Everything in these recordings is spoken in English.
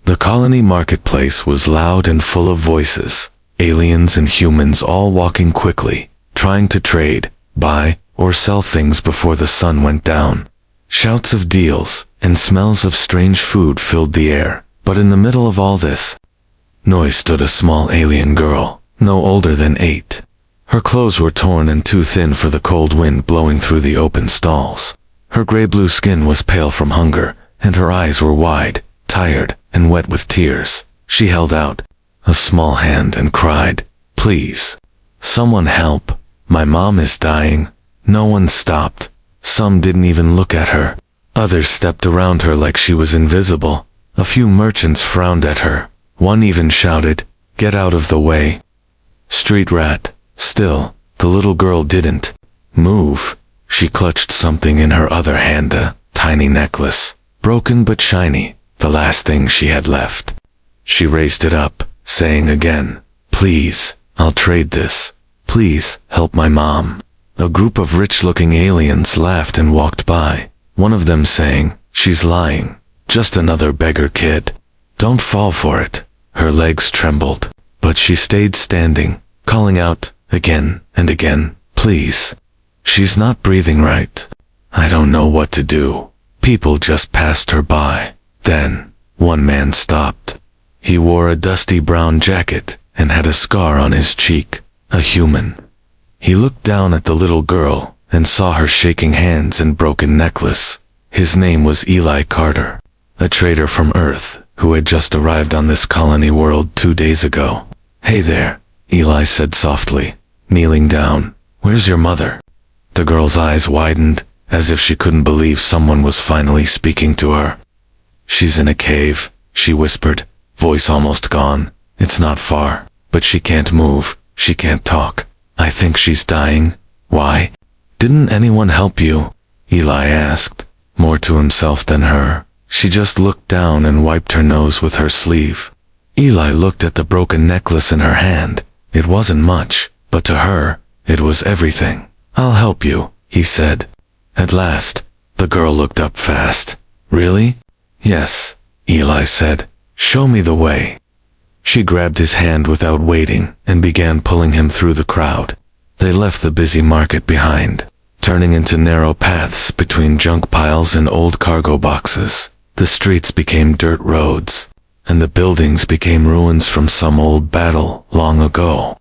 The colony marketplace was loud and full of voices, aliens and humans all walking quickly, trying to trade, buy, or sell things before the sun went down. Shouts of deals and smells of strange food filled the air, but in the middle of all this noise stood a small alien girl, no older than 8. Her clothes were torn and too thin for the cold wind blowing through the open stalls. Her gray-blue skin was pale from hunger, and her eyes were wide, tired, and wet with tears. She held out a small hand and cried, "Please, someone help. My mom is dying." No one stopped. Some didn't even look at her. Others stepped around her like she was invisible. A few merchants frowned at her. One even shouted, "Get out of the way." Street rat. Still, the little girl didn't move. She clutched something in her other hand, a tiny necklace, broken but shiny, the last thing she had left. She raised it up, saying again, "Please, I'll trade this. Please, help my mom." A group of rich-looking aliens laughed and walked by, one of them saying, "She's lying. Just another beggar kid. Don't fall for it." Her legs trembled, but she stayed standing, calling out, again and again, "Please. She's not breathing right. I don't know what to do." People just passed her by. Then, one man stopped. He wore a dusty brown jacket and had a scar on his cheek, a human. He looked down at the little girl and saw her shaking hands and broken necklace. His name was Eli Carter, a trader from Earth who had just arrived on this colony world 2 days ago. "Hey there," Eli said softly, kneeling down. "Where's your mother?" The girl's eyes widened, as if she couldn't believe someone was finally speaking to her. "She's in a cave," she whispered, voice almost gone. "It's not far, but she can't move, she can't talk. I think she's dying." "Why? Didn't anyone help you?" Eli asked, more to himself than her. She just looked down and wiped her nose with her sleeve. Eli looked at the broken necklace in her hand. It wasn't much, but to her, it was everything. "I'll help you," he said. At last, the girl looked up fast. "Really?" "Yes," Eli said. "Show me the way." She grabbed his hand without waiting and began pulling him through the crowd. They left the busy market behind, turning into narrow paths between junk piles and old cargo boxes. The streets became dirt roads, and the buildings became ruins from some old battle long ago.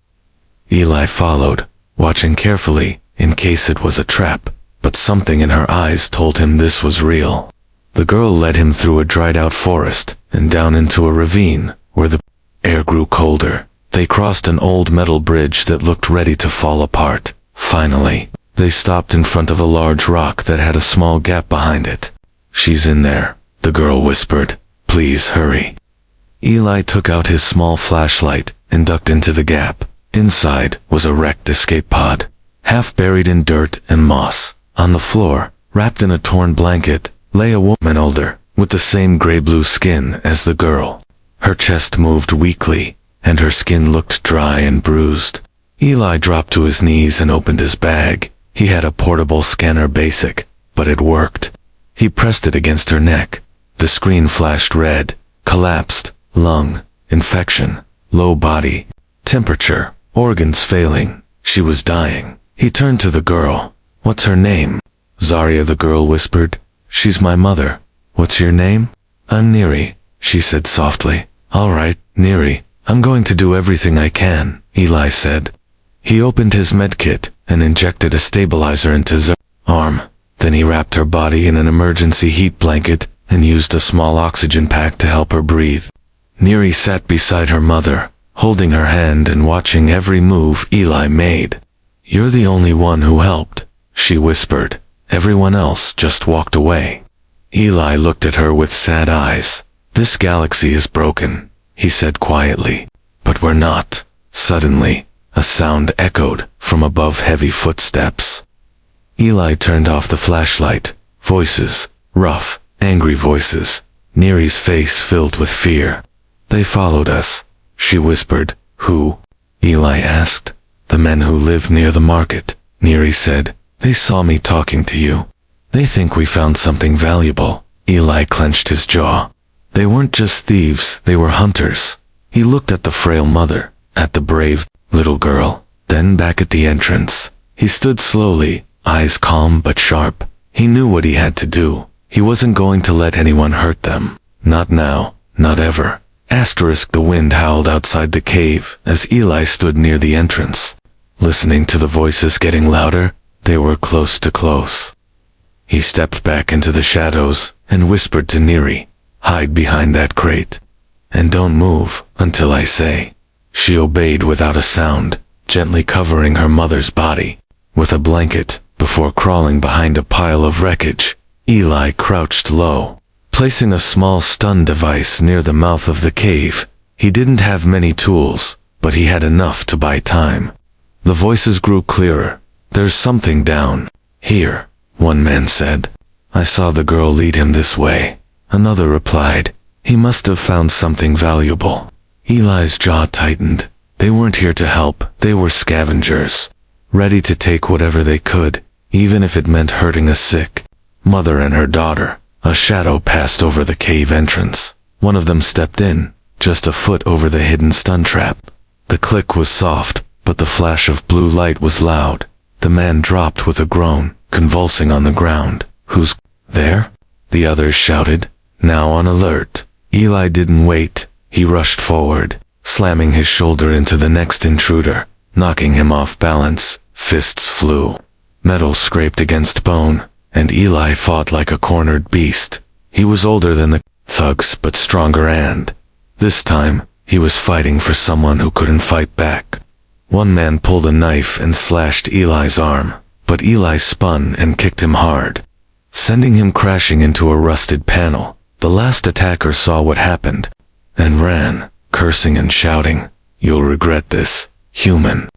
Eli followed, watching carefully in case it was a trap, but something in her eyes told him this was real. The girl led him through a dried-out forest and down into a ravine where the air grew colder. They crossed an old metal bridge that looked ready to fall apart. Finally, they stopped in front of a large rock that had a small gap behind it. "She's in there," the girl whispered. "Please hurry." Eli took out his small flashlight and ducked into the gap. Inside was a wrecked escape pod, half buried in dirt and moss. On the floor, wrapped in a torn blanket, lay a woman older, with the same gray-blue skin as the girl. Her chest moved weakly, and her skin looked dry and bruised. Eli dropped to his knees and opened his bag. He had a portable scanner basic, but it worked. He pressed it against her neck. The screen flashed red, collapsed, lung, infection, low body, temperature, organs failing. She was dying. He turned to the girl. "What's her name?" "Zarya," the girl whispered. "She's my mother." "What's your name?" "I'm Neri," she said softly. "All right, Neri, I'm going to do everything I can," Eli said. He opened his medkit and injected a stabilizer into Zarya's arm. Then he wrapped her body in an emergency heat blanket and used a small oxygen pack to help her breathe. Neri sat beside her mother, holding her hand and watching every move Eli made. "You're the only one who helped," she whispered. "Everyone else just walked away." Eli looked at her with sad eyes. "This galaxy is broken," he said quietly. "But we're not." Suddenly, a sound echoed from above heavy footsteps. Eli turned off the flashlight. Voices, rough, angry voices. Neri's face filled with fear. "They followed us," she whispered. "Who?" Eli asked. "The men who live near the market," Neri said. "They saw me talking to you. They think we found something valuable." Eli clenched his jaw. They weren't just thieves, they were hunters. He looked at the frail mother, at the brave little girl, then back at the entrance. He stood slowly, eyes calm but sharp. He knew what he had to do. He wasn't going to let anyone hurt them. Not now, not ever. The wind howled outside the cave as Eli stood near the entrance. Listening to the voices getting louder, they were close to close. He stepped back into the shadows and whispered to Neri, "Hide behind that crate. And don't move until I say." She obeyed without a sound, gently covering her mother's body with a blanket before crawling behind a pile of wreckage. Eli crouched low, placing a small stun device near the mouth of the cave. He didn't have many tools, but he had enough to buy time. The voices grew clearer. "There's something down here," one man said. "I saw the girl lead him this way." Another replied, "He must have found something valuable." Eli's jaw tightened. They weren't here to help, they were scavengers, ready to take whatever they could, even if it meant hurting a sick mother and her daughter. A shadow passed over the cave entrance. One of them stepped in, just a foot over the hidden stun trap. The click was soft, but the flash of blue light was loud. The man dropped with a groan, convulsing on the ground. "Who's there?" the others shouted, now on alert. Eli didn't wait. He rushed forward, slamming his shoulder into the next intruder, knocking him off balance. Fists flew. Metal scraped against bone, and Eli fought like a cornered beast. He was older than the thugs, but stronger, and this time, he was fighting for someone who couldn't fight back. One man pulled a knife and slashed Eli's arm, but Eli spun and kicked him hard, sending him crashing into a rusted panel. The last attacker saw what happened and ran, cursing and shouting, "You'll regret this, human."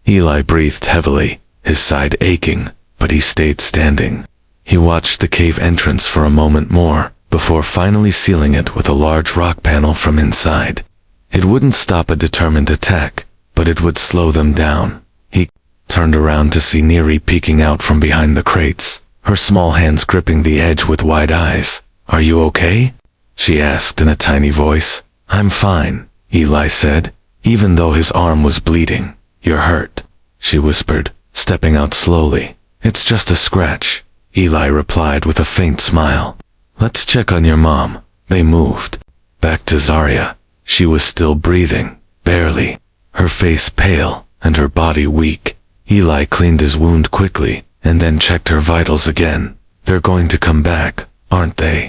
Eli breathed heavily, his side aching, but he stayed standing. He watched the cave entrance for a moment more, before finally sealing it with a large rock panel from inside. It wouldn't stop a determined attack, but it would slow them down. He turned around to see Neri peeking out from behind the crates, her small hands gripping the edge with wide eyes. "Are you okay?" she asked in a tiny voice. "I'm fine," Eli said, even though his arm was bleeding. "You're hurt," she whispered, stepping out slowly. "It's just a scratch," Eli replied with a faint smile. "Let's check on your mom." They moved back to Zarya. She was still breathing, barely, her face pale and her body weak. Eli cleaned his wound quickly and then checked her vitals again. "They're going to come back, aren't they?"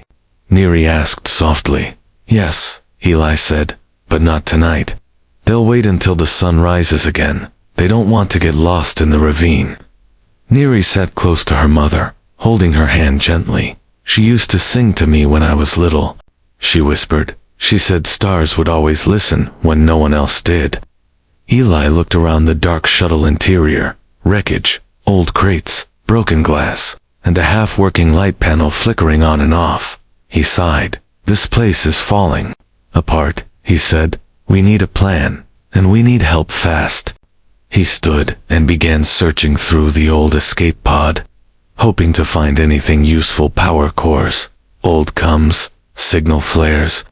Neri asked softly. "Yes," Eli said, "but not tonight. They'll wait until the sun rises again. They don't want to get lost in the ravine." Neri sat close to her mother, holding her hand gently. "She used to sing to me when I was little," she whispered. "She said stars would always listen when no one else did." Eli looked around the dark shuttle interior. Wreckage, old crates, broken glass, and a half-working light panel flickering on and off. He sighed. "This place is falling apart," he said. "We need a plan, and we need help fast." He stood and began searching through the old escape pod, hoping to find anything useful. Power cores, old comms, signal flares.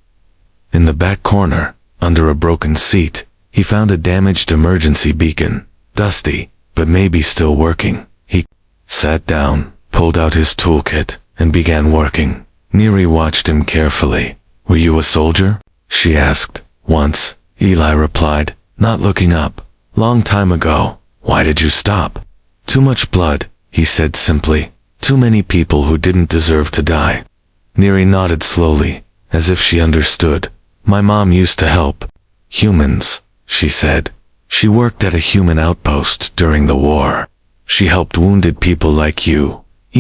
In the back corner, under a broken seat, he found a damaged emergency beacon, dusty, but maybe still working. He sat down, pulled out his toolkit, and began working. Neri watched him carefully. "Were you a soldier?" she asked. "Once," Eli replied, not looking up. "Long time ago." "Why did you stop?" "Too much blood," he said simply. "Too many people who didn't deserve to die." Neri nodded slowly, as if she understood. "My mom used to help humans," she said. "She worked at a human outpost during the war. She helped wounded people like you."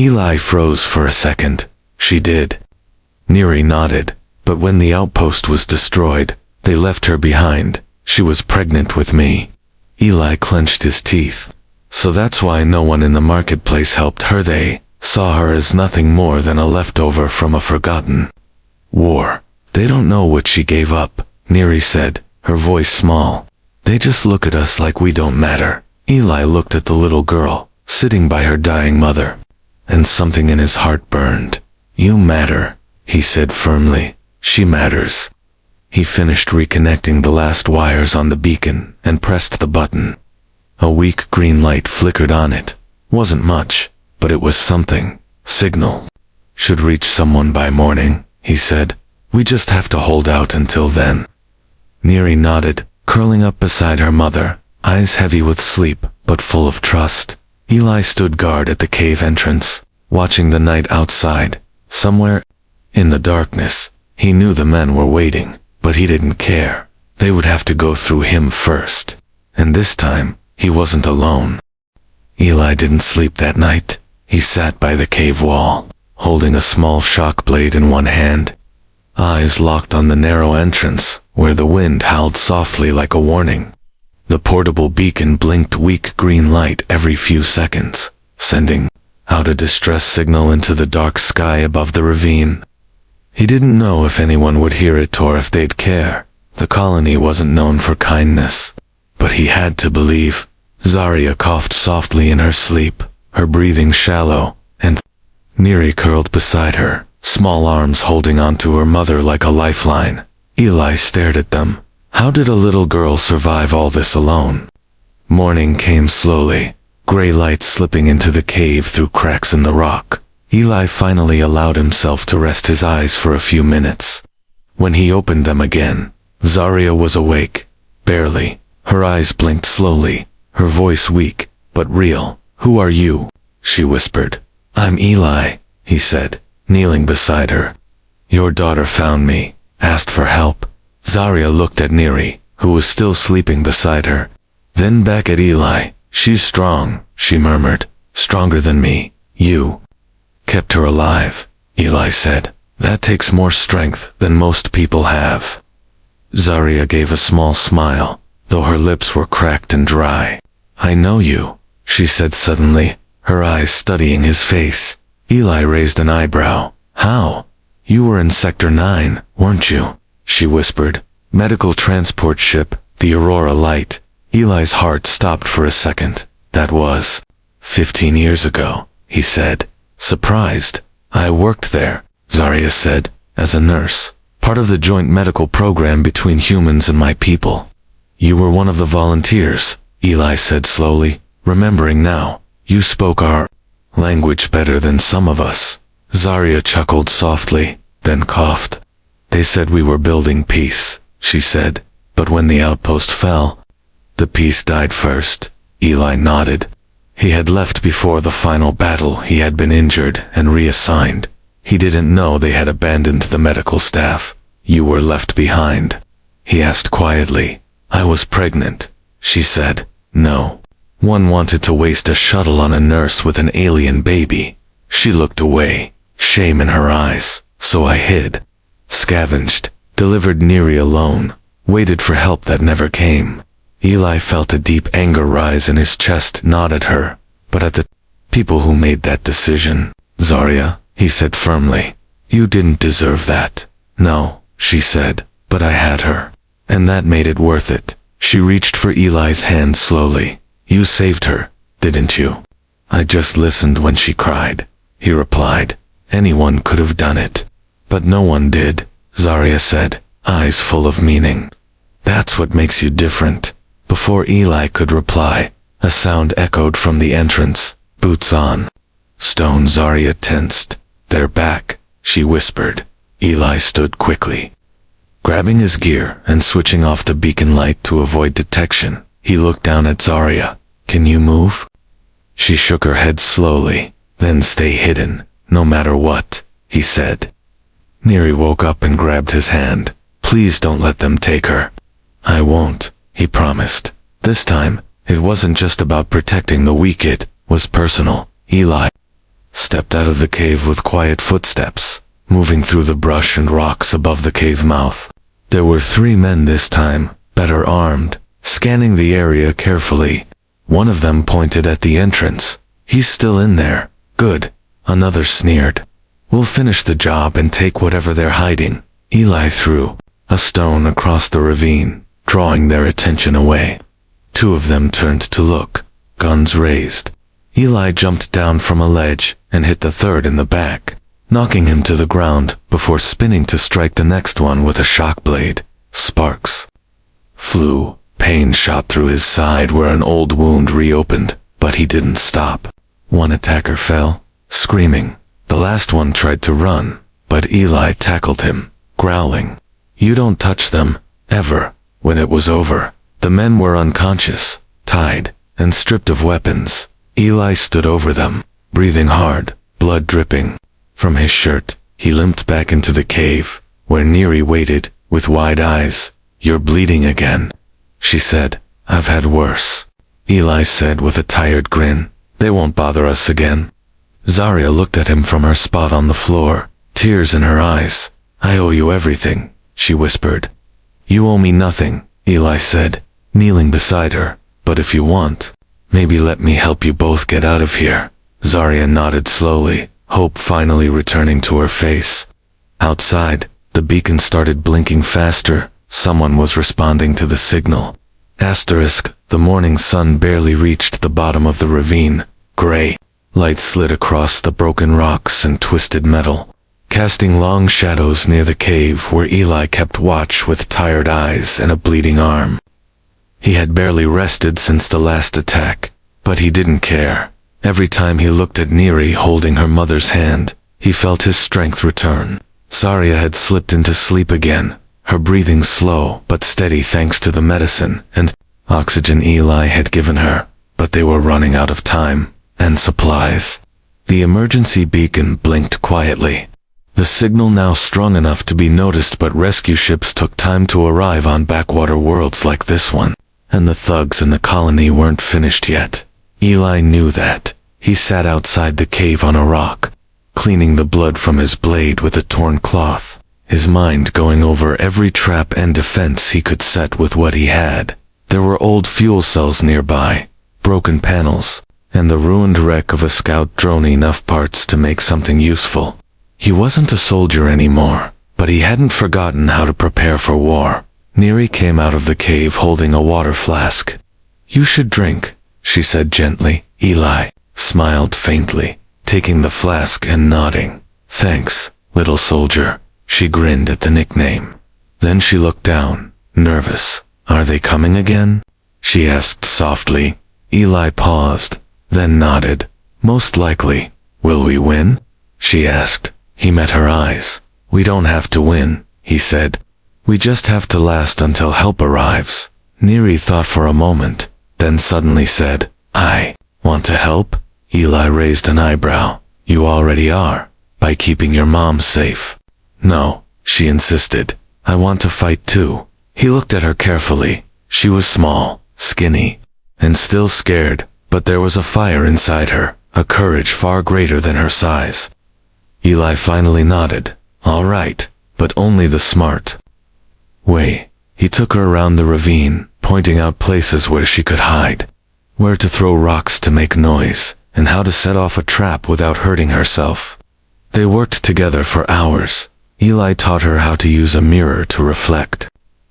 Eli froze for a second. "She did." Neri nodded. "But when the outpost was destroyed, they left her behind. She was pregnant with me." Eli clenched his teeth. "So that's why no one in the marketplace helped her. They saw her as nothing more than a leftover from a forgotten war. They don't know what she gave up," Neri said, her voice small. "They just look at us like we don't matter." Eli looked at the little girl, sitting by her dying mother, and something in his heart burned. "You matter," he said firmly. She matters. He finished reconnecting the last wires on the beacon and pressed the button. A weak green light flickered on it. Wasn't much, but it was something. Signal. Should reach someone by morning, he said. We just have to hold out until then. Neri nodded, curling up beside her mother, eyes heavy with sleep, but full of trust. Eli stood guard at the cave entrance, watching the night outside. Somewhere in the darkness, he knew the men were waiting, but he didn't care. They would have to go through him first. And this time, he wasn't alone. Eli didn't sleep that night. He sat by the cave wall, holding a small shock blade in one hand, eyes locked on the narrow entrance, where the wind howled softly like a warning. The portable beacon blinked weak green light every few seconds, sending out a distress signal into the dark sky above the ravine. He didn't know if anyone would hear it or if they'd care. The colony wasn't known for kindness, but he had to believe. Zarya coughed softly in her sleep, her breathing shallow, and Neri curled beside her, small arms holding onto her mother like a lifeline. Eli stared at them. How did a little girl survive all this alone? Morning came slowly, gray light slipping into the cave through cracks in the rock. Eli finally allowed himself to rest his eyes for a few minutes. When he opened them again, Zarya was awake, barely. Her eyes blinked slowly, her voice weak, but real. Who are you? She whispered. I'm Eli, he said, kneeling beside her. Your daughter found me, asked for help. Zarya looked at Neri, who was still sleeping beside her. Then back at Eli. She's strong, she murmured. Stronger than me. You kept her alive, Eli said. That takes more strength than most people have. Zarya gave a small smile, though her lips were cracked and dry. I know you, she said suddenly, her eyes studying his face. Eli raised an eyebrow. How? You were in Sector 9, weren't you? She whispered. Medical transport ship, the Aurora Light. Eli's heart stopped for a second. That was 15 years ago, he said, surprised. I worked there, Zarya said, as a nurse, part of the joint medical program between humans and my people. You were one of the volunteers, Eli said slowly, remembering now. You spoke our language better than some of us. Zarya chuckled softly, then coughed. They said we were building peace, she said, but when the outpost fell, the peace died first. Eli nodded. He had left before the final battle. He had been injured and reassigned. He didn't know they had abandoned the medical staff. You were left behind, he asked quietly. I was pregnant, she said. No. One wanted to waste a shuttle on a nurse with an alien baby. She looked away, shame in her eyes, so I hid. Scavenged, delivered Neri alone, waited for help that never came. Eli felt a deep anger rise in his chest, not at her, but at the people who made that decision. Zarya, he said firmly, you didn't deserve that. No, she said, but I had her, and that made it worth it. She reached for Eli's hand slowly. You saved her, didn't you? I just listened when she cried, he replied. Anyone could have done it. But no one did, Zarya said, eyes full of meaning. That's what makes you different. Before Eli could reply, a sound echoed from the entrance. Boots on. Stone. Zarya tensed. They're back, she whispered. Eli stood quickly, grabbing his gear and switching off the beacon light to avoid detection. He looked down at Zarya. Can you move? She shook her head slowly. Then stay hidden, no matter what, he said. Neri woke up and grabbed his hand. Please don't let them take her. I won't, he promised. This time, it wasn't just about protecting the weak, it was personal. Eli stepped out of the cave with quiet footsteps, moving through the brush and rocks above the cave mouth. There were 3 men this time, better armed, scanning the area carefully. One of them pointed at the entrance. He's still in there. Good. Another sneered. We'll finish the job and take whatever they're hiding. Eli threw a stone across the ravine, drawing their attention away. 2 of them turned to look, guns raised. Eli jumped down from a ledge and hit the third in the back. knocking him to the ground before spinning to strike the next one with a shock blade. Sparks flew. Pain shot through his side where an old wound reopened, but he didn't stop. One attacker fell, screaming. The last one tried to run, but Eli tackled him, growling, "You don't touch them, ever." When it was over, the men were unconscious, tied, and stripped of weapons. Eli stood over them, breathing hard, blood dripping from his shirt. He limped back into the cave, where Neri waited, with wide eyes. "You're bleeding again," she said. "I've had worse," Eli said with a tired grin. "They won't bother us again." Zarya looked at him from her spot on the floor, tears in her eyes. "I owe you everything," she whispered. "You owe me nothing," Eli said, kneeling beside her. "But if you want, maybe let me help you both get out of here." Zarya nodded slowly, hope finally returning to her face. Outside, the beacon started blinking faster. Someone was responding to the signal. The morning sun barely reached the bottom of the ravine. Gray light slid across the broken rocks and twisted metal, casting long shadows near the cave where Eli kept watch with tired eyes and a bleeding arm. He had barely rested since the last attack, but he didn't care. Every time he looked at Neri holding her mother's hand, he felt his strength return. Zarya had slipped into sleep again, her breathing slow but steady thanks to the medicine and oxygen Eli had given her, but they were running out of time and supplies. The emergency beacon blinked quietly, the signal now strong enough to be noticed, but rescue ships took time to arrive on backwater worlds like this one, and the thugs in the colony weren't finished yet. Eli knew that. He sat outside the cave on a rock, cleaning the blood from his blade with a torn cloth, his mind going over every trap and defense he could set with what he had. There were old fuel cells nearby, broken panels, and the ruined wreck of a scout drone, enough parts to make something useful. He wasn't a soldier anymore, but he hadn't forgotten how to prepare for war. Neri came out of the cave holding a water flask. "You should drink," she said gently. Eli smiled faintly, taking the flask and nodding. "Thanks, little soldier." She grinned at the nickname. Then she looked down, nervous. "Are they coming again?" she asked softly. Eli paused, then nodded. "Most likely." "Will we win?" she asked. He met her eyes. "We don't have to win," he said. "We just have to last until help arrives." Neri thought for a moment, then suddenly said, "I want to help?" Eli raised an eyebrow. "You already are, by keeping your mom safe." "No," she insisted. "I want to fight too." He looked at her carefully. She was small, skinny, and still scared, but there was a fire inside her, a courage far greater than her size. Eli finally nodded. "All right, but only the smart way." He took her around the ravine, pointing out places where she could hide, where to throw rocks to make noise, and how to set off a trap without hurting herself. They worked together for hours. Eli taught her how to use a mirror to reflect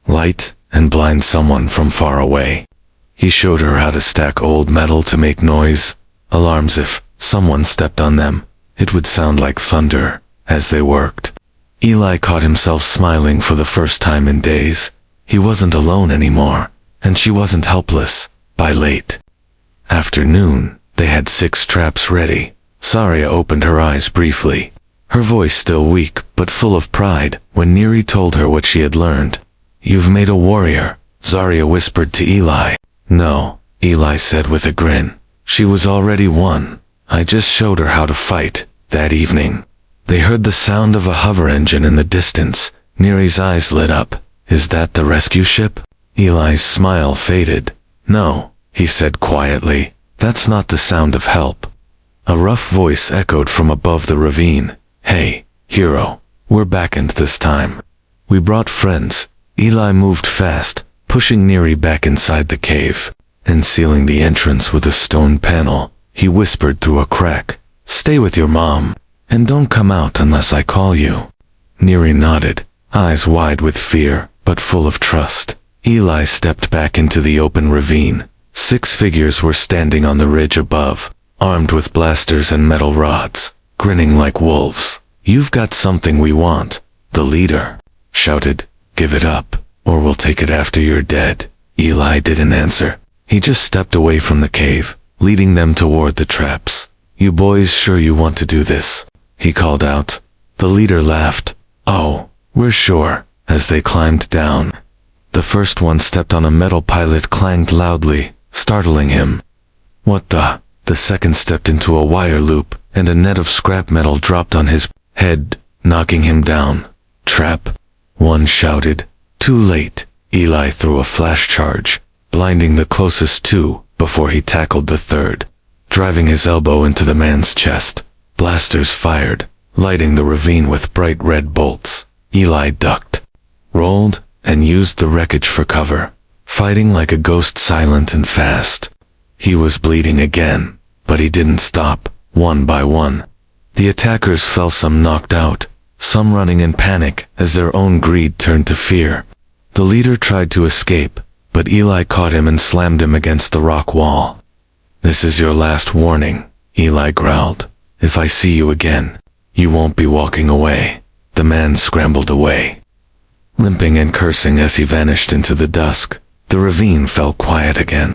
light and blind someone from far away. He showed her how to stack old metal to make noise, alarms if someone stepped on them. It would sound like thunder as they worked. Eli caught himself smiling for the first time in days. He wasn't alone anymore, and she wasn't helpless. By late afternoon, they had 6 traps ready. Zarya opened her eyes briefly, her voice still weak but full of pride, when Neri told her what she had learned. "You've made a warrior," Zarya whispered to Eli. "No," Eli said with a grin. "She was already one. I just showed her how to fight." That evening, they heard the sound of a hover engine in the distance. Neri's eyes lit up. "Is that the rescue ship?" Eli's smile faded. "No," he said quietly. "That's not the sound of help." A rough voice echoed from above the ravine. "Hey, hero, we're back and this time we brought friends." Eli moved fast, pushing Neri back inside the cave, and sealing the entrance with a stone panel. He whispered through a crack, "Stay with your mom, and don't come out unless I call you." Neri nodded, eyes wide with fear, but full of trust. Eli stepped back into the open ravine. 6 figures were standing on the ridge above, armed with blasters and metal rods, grinning like wolves. "You've got something we want," the leader shouted. "Give it up, or we'll take it after you're dead." Eli didn't answer. He just stepped away from the cave, leading them toward the traps. "You boys sure you want to do this?" he called out. The leader laughed. "Oh, we're sure," as they climbed down. The first one stepped on a metal pilot clanged loudly, startling him. "What the?" The second stepped into a wire loop, and a net of scrap metal dropped on his head, knocking him down. "Trap," one shouted. Too late. Eli threw a flash charge, blinding the closest two before he tackled the third. Driving his elbow into the man's chest, blasters fired, lighting the ravine with bright red bolts. Eli ducked, rolled, and used the wreckage for cover, fighting like a ghost, silent and fast. He was bleeding again, but he didn't stop. One by one, the attackers fell, some knocked out, some running in panic as their own greed turned to fear. The leader tried to escape, but Eli caught him and slammed him against the rock wall. "This is your last warning," Eli growled. "If I see you again, you won't be walking away." The man scrambled away, limping and cursing as he vanished into the dusk. The ravine fell quiet again.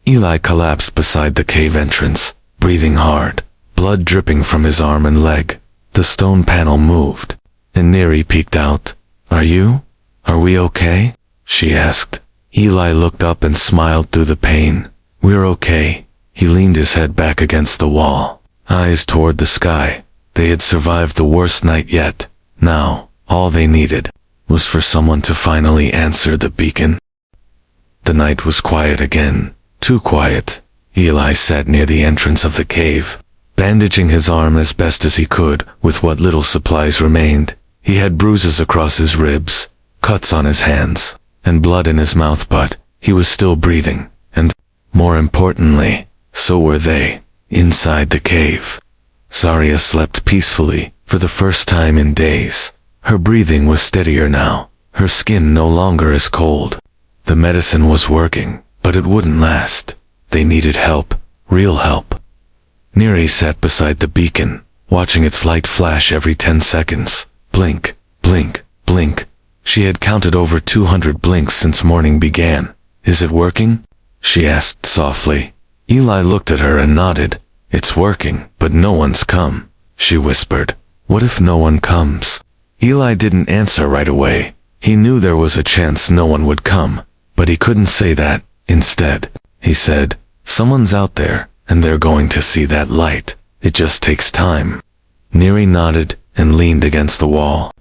Eli collapsed beside the cave entrance, breathing hard, blood dripping from his arm and leg. The stone panel moved, and Neri peeked out. Are we okay?" she asked. Eli looked up and smiled through the pain. "We're okay." He leaned his head back against the wall, eyes toward the sky. They had survived the worst night yet. Now, all they needed was for someone to finally answer the beacon. The night was quiet again, too quiet. Eli sat near the entrance of the cave, bandaging his arm as best as he could with what little supplies remained. He had bruises across his ribs, cuts on his hands, and blood in his mouth, but he was still breathing, and, more importantly, so were they, inside the cave. Zarya slept peacefully, for the first time in days. Her breathing was steadier now, her skin no longer as cold. The medicine was working, but it wouldn't last. They needed help, real help. Neri sat beside the beacon, watching its light flash every 10 seconds. Blink, blink, blink. She had counted over 200 blinks since morning began. "Is it working?" she asked softly. Eli looked at her and nodded. "It's working, but no one's come," she whispered. "What if no one comes?" Eli didn't answer right away. He knew there was a chance no one would come, but he couldn't say that. Instead, he said, "Someone's out there, and they're going to see that light. It just takes time." Neri nodded and leaned against the wall,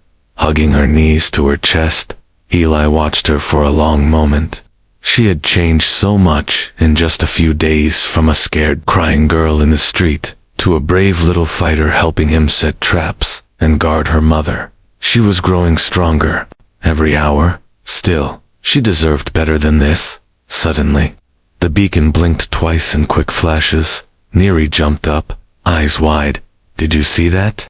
hugging her knees to her chest. Eli watched her for a long moment. She had changed so much in just a few days, from a scared, crying girl in the street to a brave little fighter helping him set traps and guard her mother. She was growing stronger every hour. Still, she deserved better than this. Suddenly, the beacon blinked twice in quick flashes. Neri jumped up, eyes wide. "Did you see that?"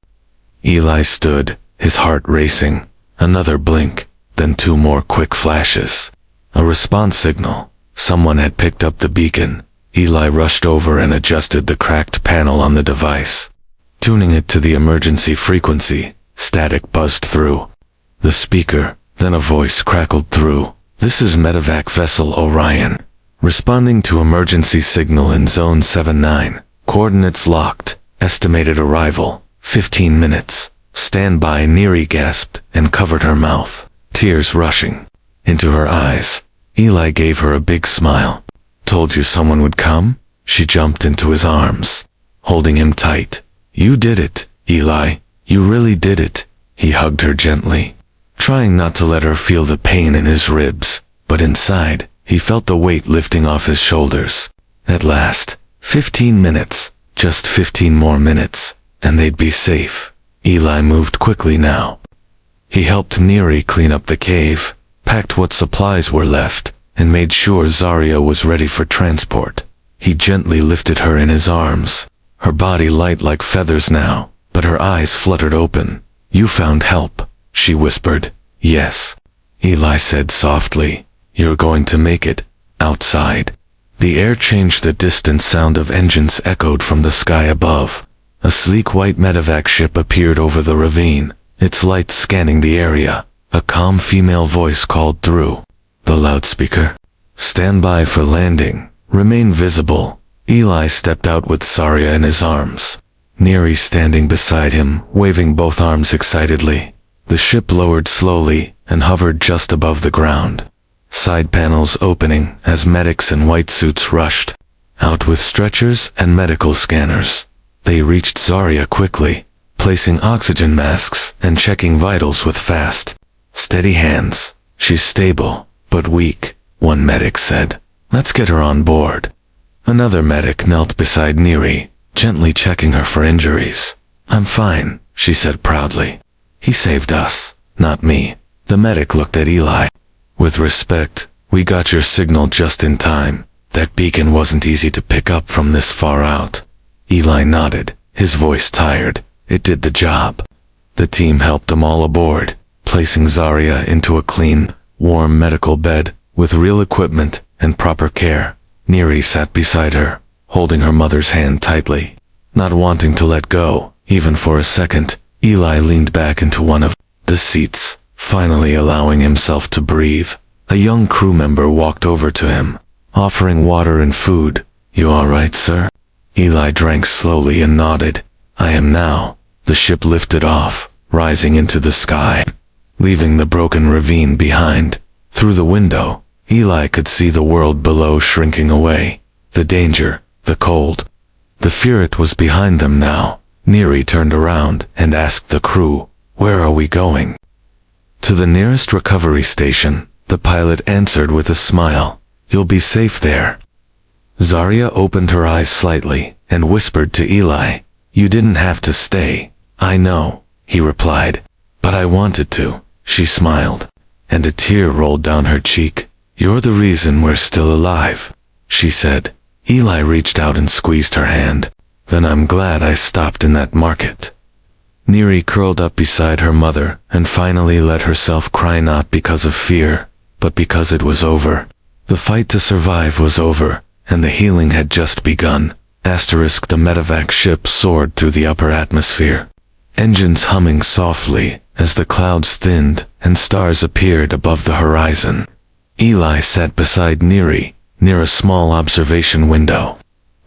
Eli stood, his heart racing. Another blink, then 2 more quick flashes. A response signal. Someone had picked up the beacon. Eli rushed over and adjusted the cracked panel on the device, tuning it to the emergency frequency. Static buzzed through the speaker, then a voice crackled through. "This is medevac vessel Orion, responding to emergency signal in Zone 79. Coordinates locked. Estimated arrival, 15 minutes. Stand by." Neri gasped and covered her mouth, tears rushing into her eyes. Eli gave her a big smile. "Told you someone would come?" She jumped into his arms, holding him tight. "You did it, Eli. You really did it." He hugged her gently, trying not to let her feel the pain in his ribs, but inside, he felt the weight lifting off his shoulders. At last, 15 minutes, just 15 more minutes, and they'd be safe. Eli moved quickly now. He helped Neri clean up the cave, packed what supplies were left, and made sure Zarya was ready for transport. He gently lifted her in his arms, her body light like feathers now, but her eyes fluttered open. "You found help," she whispered. "Yes," Eli said softly. "You're going to make it." Outside, the air changed. The distant sound of engines echoed from the sky above. A sleek white medevac ship appeared over the ravine, its lights scanning the area. A calm female voice called through the loudspeaker. "Stand by for landing. Remain visible." Eli stepped out with Zarya in his arms, Neri standing beside him, waving both arms excitedly. The ship lowered slowly and hovered just above the ground, side panels opening as medics in white suits rushed out with stretchers and medical scanners. They reached Zarya quickly, placing oxygen masks and checking vitals with fast, steady hands. "She's stable, but weak," one medic said. "Let's get her on board." Another medic knelt beside Neri, gently checking her for injuries. "I'm fine," she said proudly. "He saved us, not me." The medic looked at Eli. "With respect, we got your signal just in time. That beacon wasn't easy to pick up from this far out." Eli nodded, his voice tired. "It did the job." The team helped them all aboard, placing Zarya into a clean, warm medical bed with real equipment and proper care. Neri sat beside her, holding her mother's hand tightly. Not wanting to let go, even for a second, Eli leaned back into one of the seats, finally allowing himself to breathe. A young crew member walked over to him, offering water and food. "You all right, sir?" Eli drank slowly and nodded. "I am now." The ship lifted off, rising into the sky, leaving the broken ravine behind. Through the window, Eli could see the world below shrinking away. The danger, the cold, the fear, it was behind them now. Neri turned around and asked the crew, "Where are we going?" "To the nearest recovery station," the pilot answered with a smile. "You'll be safe there." Zarya opened her eyes slightly and whispered to Eli, "You didn't have to stay." "I know," he replied. "But I wanted to." She smiled, and a tear rolled down her cheek. "You're the reason we're still alive," she said. Eli reached out and squeezed her hand. "Then I'm glad I stopped in that market." Neri curled up beside her mother and finally let herself cry, not because of fear, but because it was over. The fight to survive was over, and the healing had just begun. The medevac ship soared through the upper atmosphere, engines humming softly as the clouds thinned and stars appeared above the horizon. Eli sat beside Neri, near a small observation window,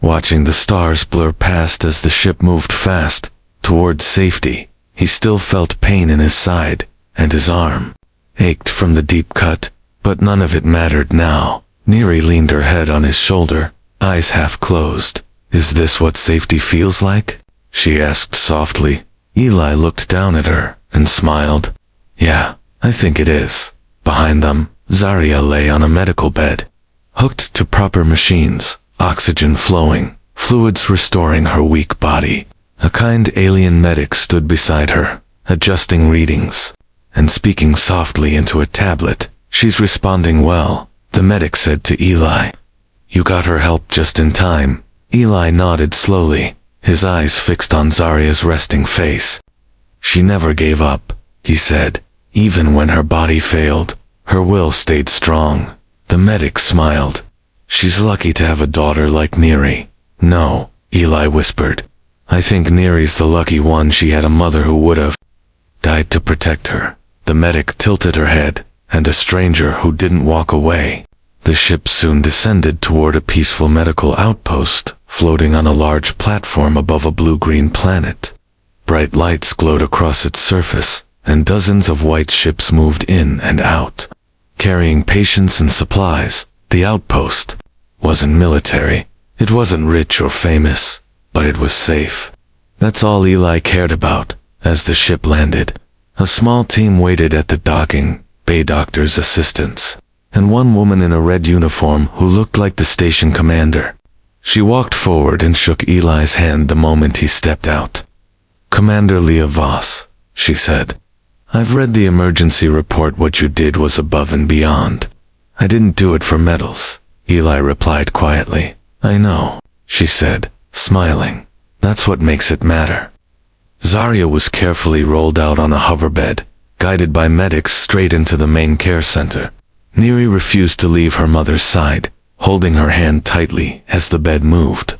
watching the stars blur past as the ship moved fast towards safety. He still felt pain in his side, and his arm ached from the deep cut, but none of it mattered now. Neri leaned her head on his shoulder, eyes half closed. "Is this what safety feels like?" she asked softly. Eli looked down at her and smiled. "Yeah, I think it is." Behind them, Zarya lay on a medical bed, hooked to proper machines, oxygen flowing, fluids restoring her weak body. A kind alien medic stood beside her, adjusting readings and speaking softly into a tablet. "She's responding well," the medic said to Eli. "You got her help just in time." Eli nodded slowly, his eyes fixed on Zarya's resting face. "She never gave up," he said. "Even when her body failed, her will stayed strong." The medic smiled. "She's lucky to have a daughter like Neri." "No," Eli whispered. "I think Neri's the lucky one. She had a mother who would have died to protect her." The medic tilted her head, and a stranger who didn't walk away. The ship soon descended toward a peaceful medical outpost, floating on a large platform above a blue-green planet. Bright lights glowed across its surface, and dozens of white ships moved in and out, carrying patients and supplies. The outpost wasn't military, it wasn't rich or famous, but it was safe. That's all Eli cared about. As the ship landed, a small team waited at the docking bay, doctors, assistants, and one woman in a red uniform who looked like the station commander. She walked forward and shook Eli's hand the moment he stepped out. "Commander Leah Voss," she said. "I've read the emergency report. What you did was above and beyond." "I didn't do it for medals," Eli replied quietly. "I know," she said, smiling. "That's what makes it matter." Zarya was carefully rolled out on a hoverbed, guided by medics straight into the main care center. Neri refused to leave her mother's side, holding her hand tightly as the bed moved.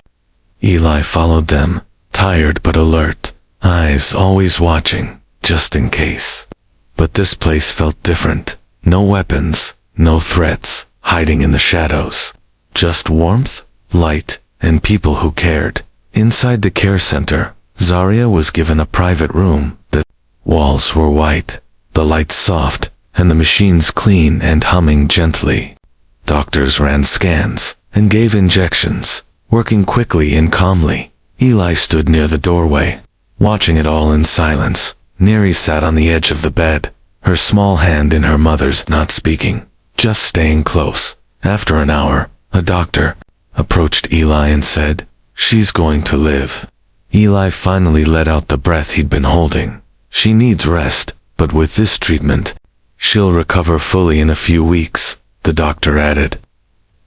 Eli followed them, tired but alert, eyes always watching, just in case. But this place felt different. No weapons, no threats, hiding in the shadows. Just warmth, light, and people who cared. Inside the care center, Zarya was given a private room. The walls were white, the lights soft, and the machines clean and humming gently. Doctors ran scans and gave injections, working quickly and calmly. Eli stood near the doorway, watching it all in silence. Neri sat on the edge of the bed, her small hand in her mother's, not speaking, just staying close. After an hour, a doctor approached Eli and said, "She's going to live." Eli finally let out the breath he'd been holding. "She needs rest, but with this treatment, she'll recover fully in a few weeks," the doctor added.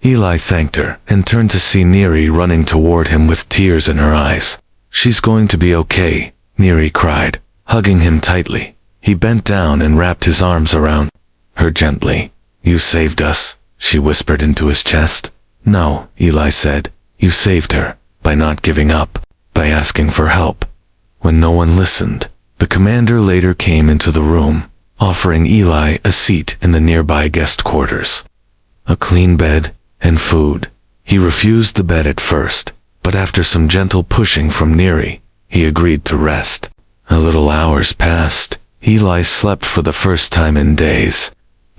Eli thanked her and turned to see Neri running toward him with tears in her eyes. "She's going to be okay," Neri cried, hugging him tightly. He bent down and wrapped his arms around her gently. "You saved us," she whispered into his chest. "No," Eli said, "you saved her, by not giving up, by asking for help." When no one listened, the commander later came into the room, offering Eli a seat in the nearby guest quarters. A clean bed and food. He refused the bed at first, but after some gentle pushing from Neri, he agreed to rest. A little hours passed. Eli slept for the first time in days,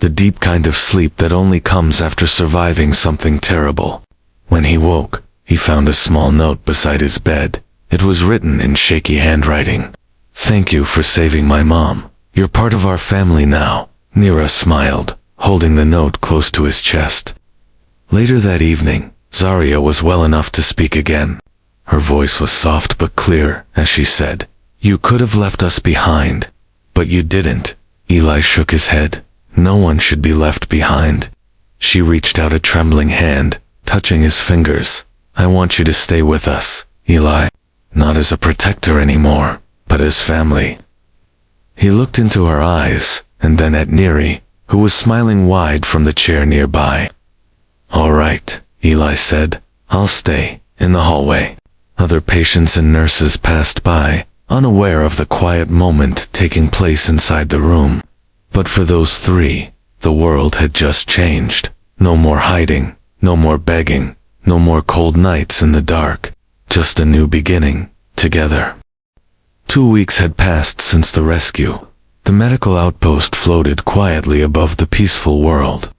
the deep kind of sleep that only comes after surviving something terrible. When he woke, he found a small note beside his bed. It was written in shaky handwriting. "Thank you for saving my mom. You're part of our family now." Nira smiled, holding the note close to his chest. Later that evening, Zarya was well enough to speak again. Her voice was soft but clear as she said, "You could have left us behind, but you didn't." Eli shook his head. "No one should be left behind." She reached out a trembling hand, touching his fingers. "I want you to stay with us, Eli. Not as a protector anymore, but as family." He looked into her eyes, and then at Neri, who was smiling wide from the chair nearby. "All right," Eli said. "I'll stay in the hallway." Other patients and nurses passed by, unaware of the quiet moment taking place inside the room. But for those three, the world had just changed. No more hiding, no more begging, no more cold nights in the dark. Just a new beginning, together. 2 weeks had passed since the rescue. The medical outpost floated quietly above the peaceful world.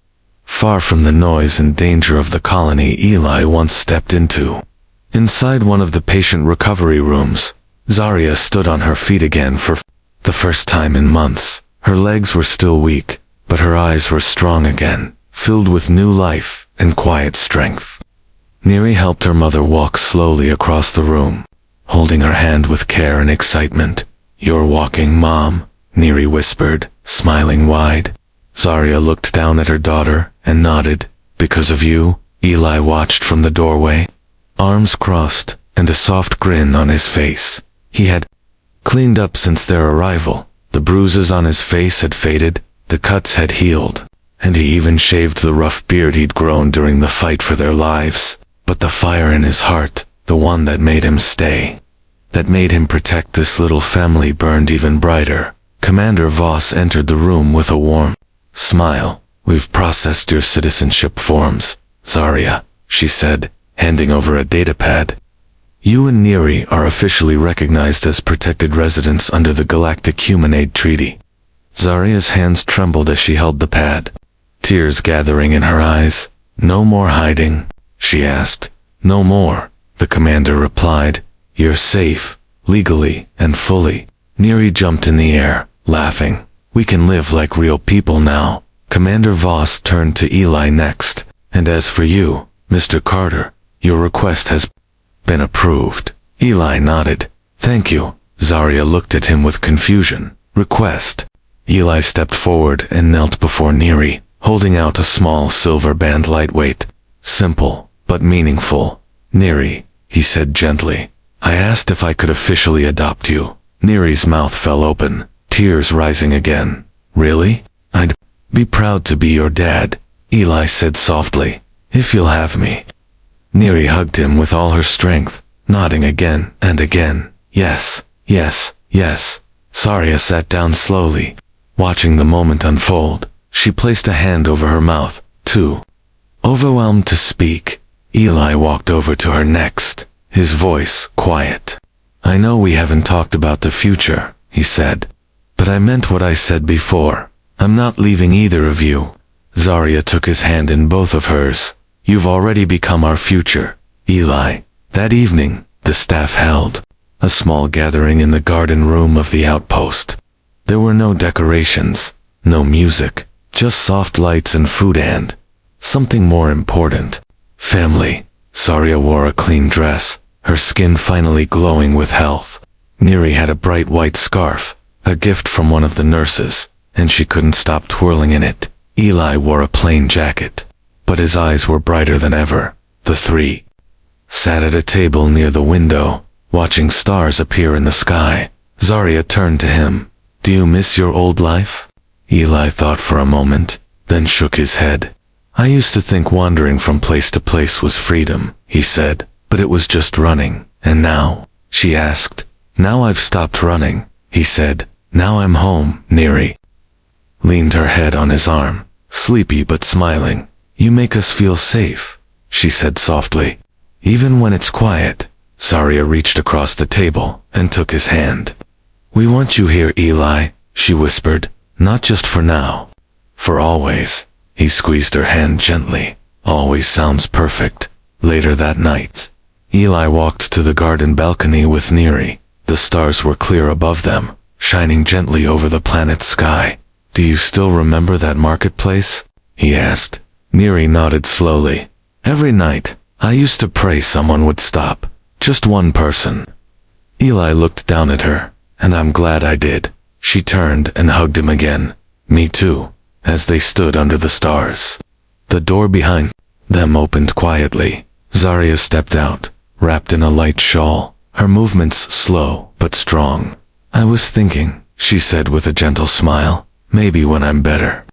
Far from the noise and danger of the colony Eli once stepped into. Inside one of the patient recovery rooms, Zarya stood on her feet again for the first time in months. Her legs were still weak, but her eyes were strong again, filled with new life and quiet strength. Neri helped her mother walk slowly across the room, holding her hand with care and excitement. "You're walking, Mom," Neri whispered, smiling wide. Zarya looked down at her daughter and nodded. "Because of you," Eli watched from the doorway, arms crossed and a soft grin on his face. He had cleaned up since their arrival. The bruises on his face had faded, the cuts had healed, and he even shaved the rough beard he'd grown during the fight for their lives. But the fire in his heart, the one that made him stay, that made him protect this little family, burned even brighter. Commander Voss entered the room with a warm smile. "We've processed your citizenship forms, Zarya," she said, handing over a datapad. "You and Neri are officially recognized as protected residents under the Galactic Human Aid Treaty." Zarya's hands trembled as she held the pad, tears gathering in her eyes. "No more hiding?" she asked. "No more," the commander replied. "You're safe, legally and fully." Neri jumped in the air, laughing. "We can live like real people now." Commander Voss turned to Eli next. "And as for you, Mr. Carter, your request has been approved." Eli nodded. "Thank you." Zarya looked at him with confusion. "Request?" Eli stepped forward and knelt before Neri, holding out a small silver band, lightweight, simple, but meaningful. "Neri," he said gently, "I asked if I could officially adopt you." Neri's mouth fell open, tears rising again. "Really? I'd be proud to be your dad," Eli said softly, "if you'll have me." Neri hugged him with all her strength, nodding again and again. Yes, yes, yes. Zarya sat down slowly, watching the moment unfold. She placed a hand over her mouth, too overwhelmed to speak. Eli walked over to her next, his voice quiet. I know we haven't talked about the future, he said, but I meant what I said before. I'm not leaving either of you. Zarya took his hand in both of hers. You've already become our future, Eli. That evening, the staff held a small gathering in the garden room of the outpost. There were no decorations, no music, just soft lights and food and something more important. Family. Zarya wore a clean dress, her skin finally glowing with health. Neri had a bright white scarf, a gift from one of the nurses, and she couldn't stop twirling in it. Eli wore a plain jacket, but his eyes were brighter than ever. The three sat at a table near the window, watching stars appear in the sky. Zarya turned to him. Do you miss your old life? Eli thought for a moment, then shook his head. I used to think wandering from place to place was freedom, he said, but it was just running. And now? She asked. Now I've stopped running, he said. Now I'm home. Neri leaned her head on his arm, sleepy but smiling. You make us feel safe, she said softly. Even when it's quiet. Zarya reached across the table and took his hand. We want you here, Eli, she whispered. Not just for now. For always. He squeezed her hand gently. Always sounds perfect. Later that night, Eli walked to the garden balcony with Neri. The stars were clear above them, shining gently over the planet's sky. Do you still remember that marketplace? He asked. Neri nodded slowly. Every night, I used to pray someone would stop. Just one person. Eli looked down at her, and I'm glad I did. She turned and hugged him again. Me too. As they stood under the stars. The door behind them opened quietly. Zarya stepped out, wrapped in a light shawl, her movements slow but strong. I was thinking, she said with a gentle smile, maybe when I'm better,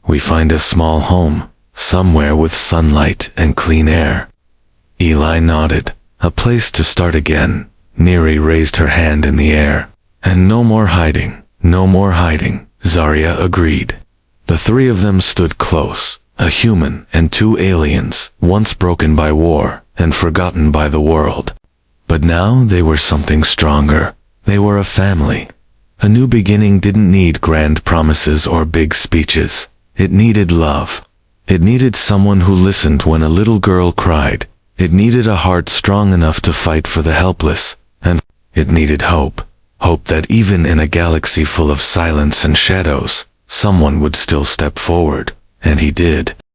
we find a small home, somewhere with sunlight and clean air. Eli nodded. A place to start again. Neri raised her hand in the air. And no more hiding, no more hiding, Zarya agreed. The three of them stood close, a human and two aliens, once broken by war and forgotten by the world. But now they were something stronger. They were a family. A new beginning didn't need grand promises or big speeches. It needed love. It needed someone who listened when a little girl cried. It needed a heart strong enough to fight for the helpless. And it needed hope. Hope that even in a galaxy full of silence and shadows, someone would still step forward. And he did.